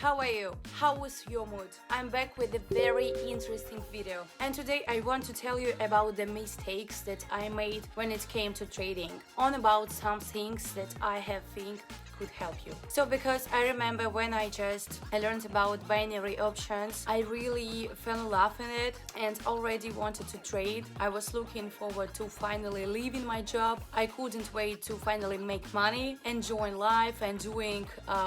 how are you? How was your mood? I'm back with a very interesting video, and today I want to tell you about the mistakes that I made when it came to trading, on about some things that I have think could help you. So because I remember when I learned about binary options, I really fell in love in it and already wanted to trade. I was looking forward to finally leaving my job. I couldn't wait to finally make money, enjoying life and doing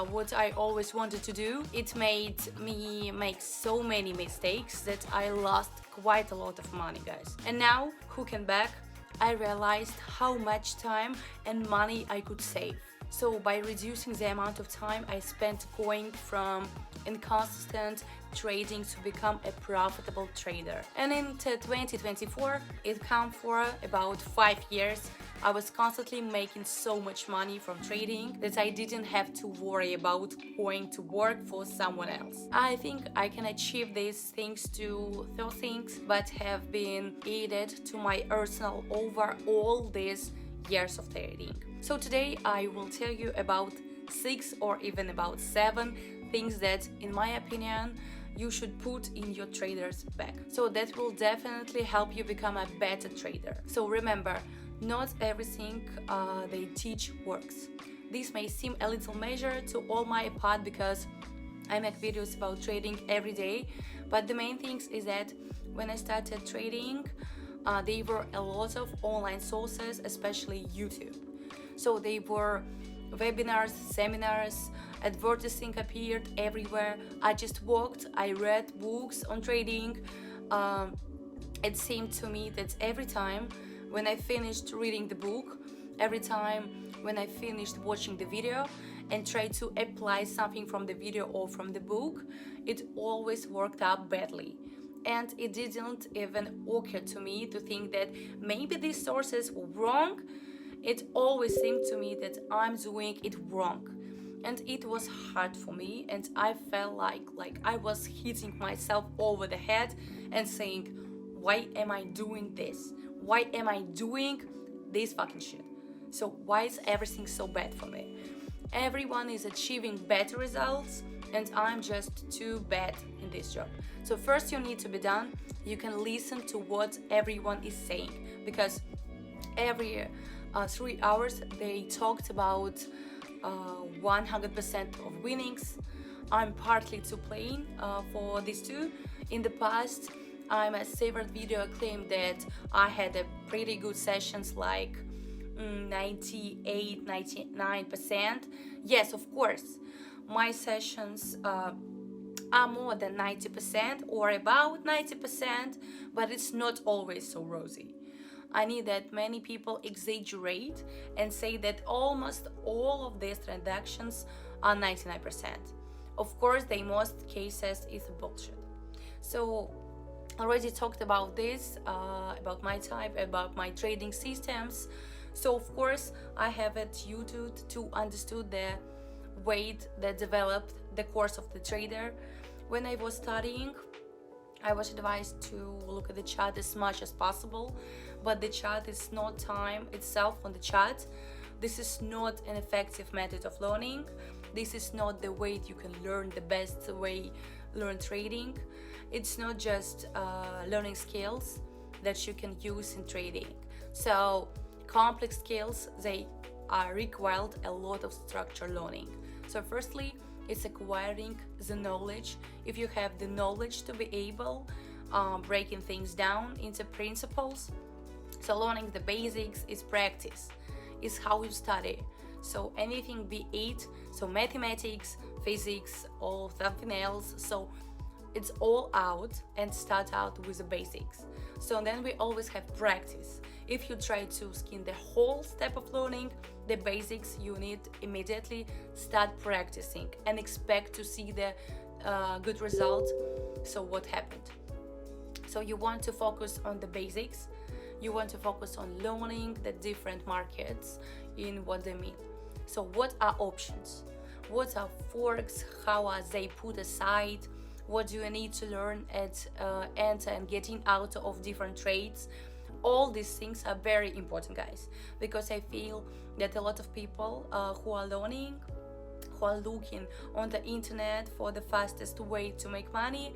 what I always wanted to do. It made me make so many mistakes that I lost quite a lot of money, guys. And now, looking back, I realized how much time and money I could save. So by reducing the amount of time I spent going from inconsistent trading to become a profitable trader. And in 2024, it came for about 5 years. I was constantly making so much money from trading that I didn't have to worry about going to work for someone else. I think I can achieve these things to those things, but have been added to my arsenal over all these years of trading. So today I will tell you about 6 or even about 7 things that, in my opinion, you should put in your trader's bag. So that will definitely help you become a better trader. So remember, not everything they teach works. This may seem a little measure to all my part because I make videos about trading every day, but the main thing is that when I started trading, there were a lot of online sources, especially YouTube. So they were webinars, seminars, advertising appeared everywhere. I just walked, I read books on trading. It seemed to me that every time when I finished reading the book, every time when I finished watching the video and tried to apply something from the video or from the book, it always worked out badly. And it didn't even occur to me to think that maybe these sources were wrong. It always seemed to me that I'm doing it wrong. And it was hard for me, and I felt like I was hitting myself over the head and saying, why am I doing this? Why am I doing this fucking shit? So why is everything so bad for me? Everyone is achieving better results, and I'm just too bad in this job. So first you need to be done. You can listen to what everyone is saying, because every 3 hours they talked about 100% of winnings. I'm partly to blame for these two. In the past, I'm a several video claimed that I had a pretty good sessions like 98, 99%. Yes, of course, my sessions are more than 90% or about 90%, but it's not always so rosy. I need that many people exaggerate and say that almost all of these transactions are 99%. Of course, the most cases is bullshit. So already talked about this, about my type, about my trading systems. So of course, I have it YouTube to understood the way that developed the course of the trader. When I was studying, I was advised to look at the chart as much as possible, but the chart is not time itself on the chart. This is not an effective method of learning. This is not the way you can learn the best way learn trading. It's not just learning skills that you can use in trading. So complex skills, they are required a lot of structured learning. So firstly, it's acquiring the knowledge. If you have the knowledge to be able breaking things down into principles. So learning the basics is practice, is how you study. So anything be it, so mathematics, physics, or something else. So it's all out and start out with the basics. So then we always have practice. If you try to skin the whole step of learning, the basics, you need immediately start practicing and expect to see the good result. So what happened? So you want to focus on the basics. You want to focus on learning the different markets in what they mean. So what are options? What are forks? How are they put aside? What do you need to learn at enter and getting out of different trades? All these things are very important, guys, because I feel that a lot of people who are learning, who are looking on the internet for the fastest way to make money,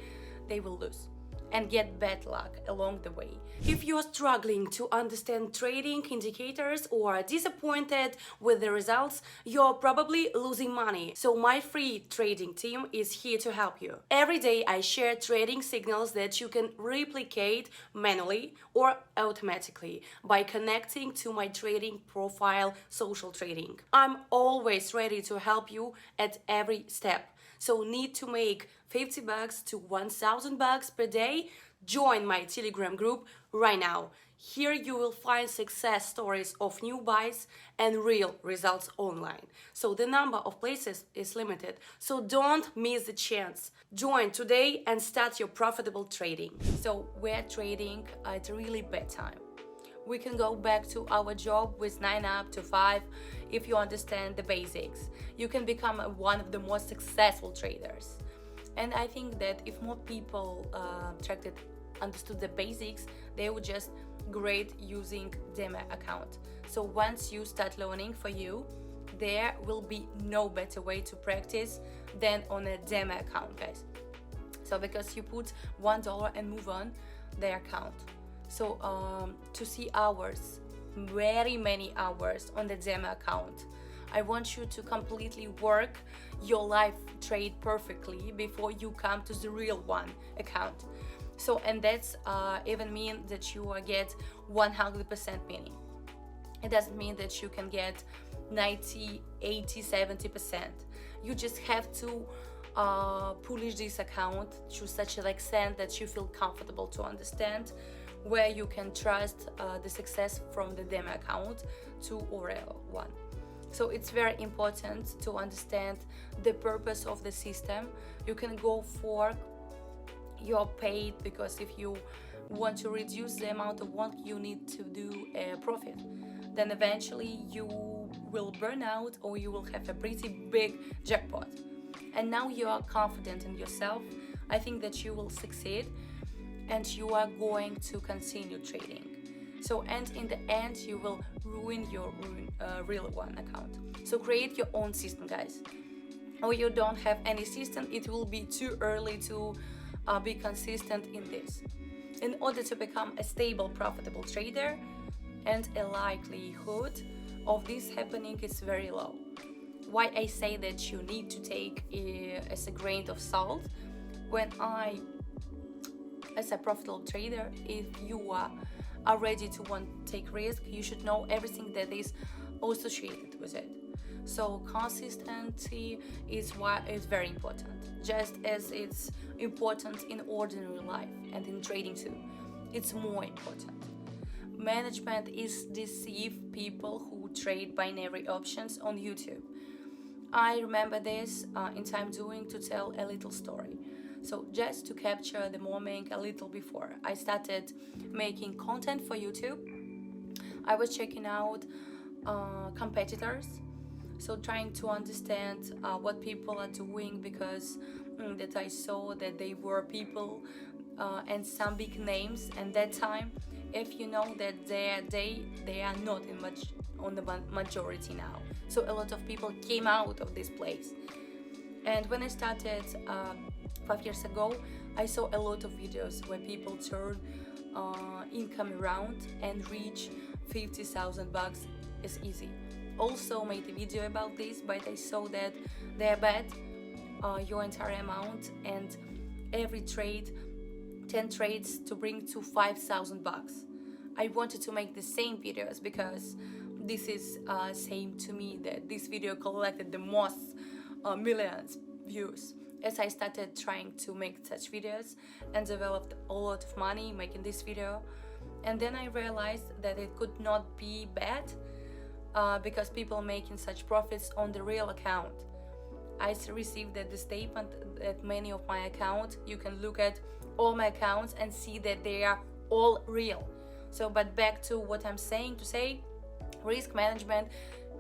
they will lose and get bad luck along the way. If you're struggling to understand trading indicators or are disappointed with the results, you're probably losing money. So my free trading team is here to help you. Every day I share trading signals that you can replicate manually or automatically by connecting to my trading profile, Social Trading. I'm always ready to help you at every step. So need to make $50 to $1,000 per day? Join my Telegram group right now. Here you will find success stories of new buys and real results online. So the number of places is limited. So don't miss the chance. Join today and start your profitable trading. So we're trading at a really bad time. We can go back to our job with 9 up to 5 if you understand the basics. You can become one of the most successful traders. And I think that if more people understood the basics, they would just great using demo account. So once you start learning for you, there will be no better way to practice than on a demo account, guys. So because you put $1 and move on the account. So to see hours, very many hours on the demo account. I want you to completely work your live trade perfectly before you come to the real one account. So, and that's even mean that you get 100% winning. It doesn't mean that you can get 90, 80, 70%. You just have to polish this account to such an extent that you feel comfortable to understand where you can trust the success from the demo account to real one. So it's very important to understand the purpose of the system. You can go for your paid because if you want to reduce the amount of work you need to do a profit, then eventually you will burn out or you will have a pretty big jackpot. And now you are confident in yourself, I think that you will succeed and you are going to continue trading. So, and in the end, you will ruin your real one account. So create your own system, guys. Or you don't have any system, it will be too early to be consistent in this. In order to become a stable, profitable trader, and a likelihood of this happening is very low. Why I say that you need to take as a grain of salt when as a profitable trader, if you are ready to want to take risk, you should know everything that is associated with it. So consistency is very important, just as it's important in ordinary life and in trading too. It's more important. Management is deceive people who trade binary options on YouTube. I remember this in time doing to tell a little story. So just to capture the moment a little before I started making content for YouTube, I was checking out competitors, so trying to understand what people are doing because that I saw that they were people and some big names, and that time, if you know that they are not in much on the majority now. So a lot of people came out of this place. And when I started 5 years ago, I saw a lot of videos where people turn income around and reach $50,000 is easy. Also made a video about this, but I saw that they bet your entire amount and every trade, 10 trades to bring to $5,000. I wanted to make the same videos because this is same to me that this video collected the most millions views. As I started trying to make such videos and developed a lot of money making this video, and then I realized that it could not be bad because people making such profits on the real account. I received the statement that many of my accounts, you can look at all my accounts and see that they are all real. So, but back to what I'm saying to say, risk management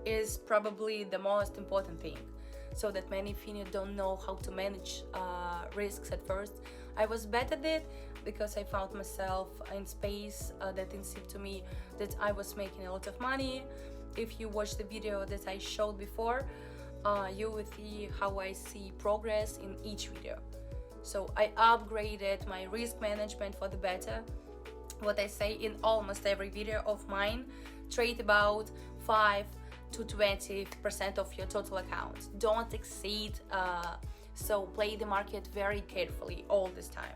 is probably the most important thing. So that many Finnish don't know how to manage risks at first. I was bad at it because I found myself in space that it seemed to me that I was making a lot of money. If you watch the video that I showed before, you will see how I see progress in each video. So I upgraded my risk management for the better. What I say in almost every video of mine, trade about 5 to 20% of your total account. Don't exceed, so play the market very carefully all this time.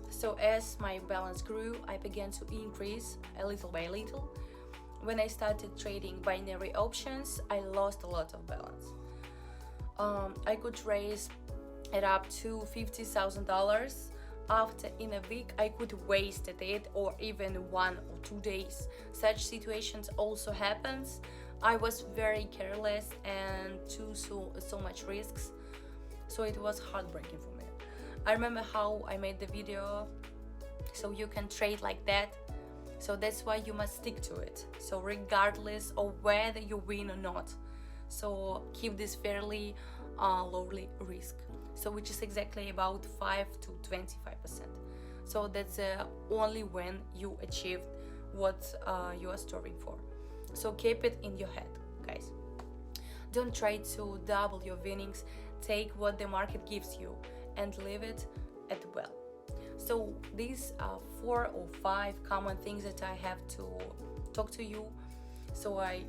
So as my balance grew, I began to increase a little by little. When I started trading binary options, I lost a lot of balance. I could raise it up to $50,000. After in a week I could waste it, or even 1 or 2 days. Such situations also happens. I was very careless and took so much risks, so it was heartbreaking for me. I remember how I made the video, so you can trade like that. So that's why you must stick to it, so regardless of whether you win or not. So keep this fairly lowly risk, so which is exactly about 5 to 25%. So that's only when you achieve what you are striving for. So keep it in your head, guys. Don't try to double your winnings. Take what the market gives you and leave it at well. So these are 4 or 5 common things that I have to talk to you, so I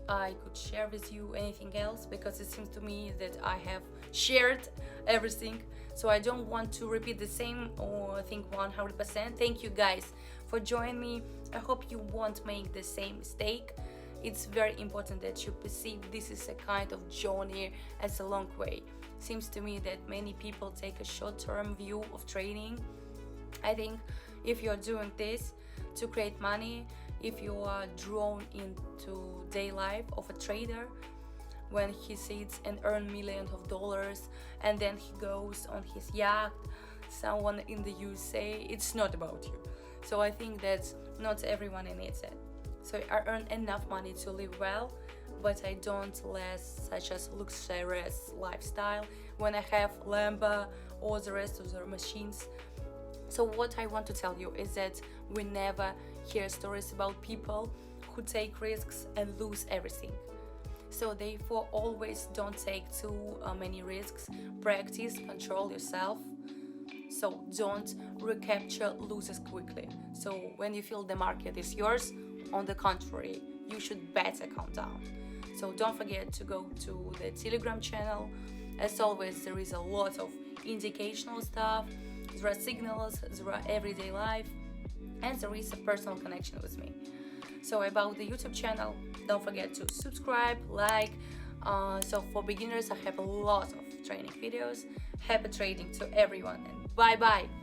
could share with you anything else, because it seems to me that I have shared everything, so I don't want to repeat the same or think 100%. Thank you guys for joining me. I hope you won't make the same mistake. It's very important that you perceive this is a kind of journey as a long way. Seems to me that many people take a short-term view of trading. I think if you're doing this to create money, if you are drawn into day life of a trader, when he sits and earns millions of dollars and then he goes on his yacht, someone in the USA, it's not about you. So I think that not everyone needs it. So I earn enough money to live well, but I don't live such as luxurious lifestyle when I have Lambo or the rest of the machines. So what I want to tell you is that we never hear stories about people who take risks and lose everything. So therefore always don't take too many risks. Practice, control yourself. So don't recapture losses quickly. So when you feel the market is yours, on the contrary, you should better calm down. So don't forget to go to the Telegram channel. As always, there is a lot of educational stuff, there are signals, there are everyday life, and there is a personal connection with me. So about the YouTube channel, don't forget to subscribe, like. So for beginners, I have a lot of training videos. Happy trading to everyone, and bye bye.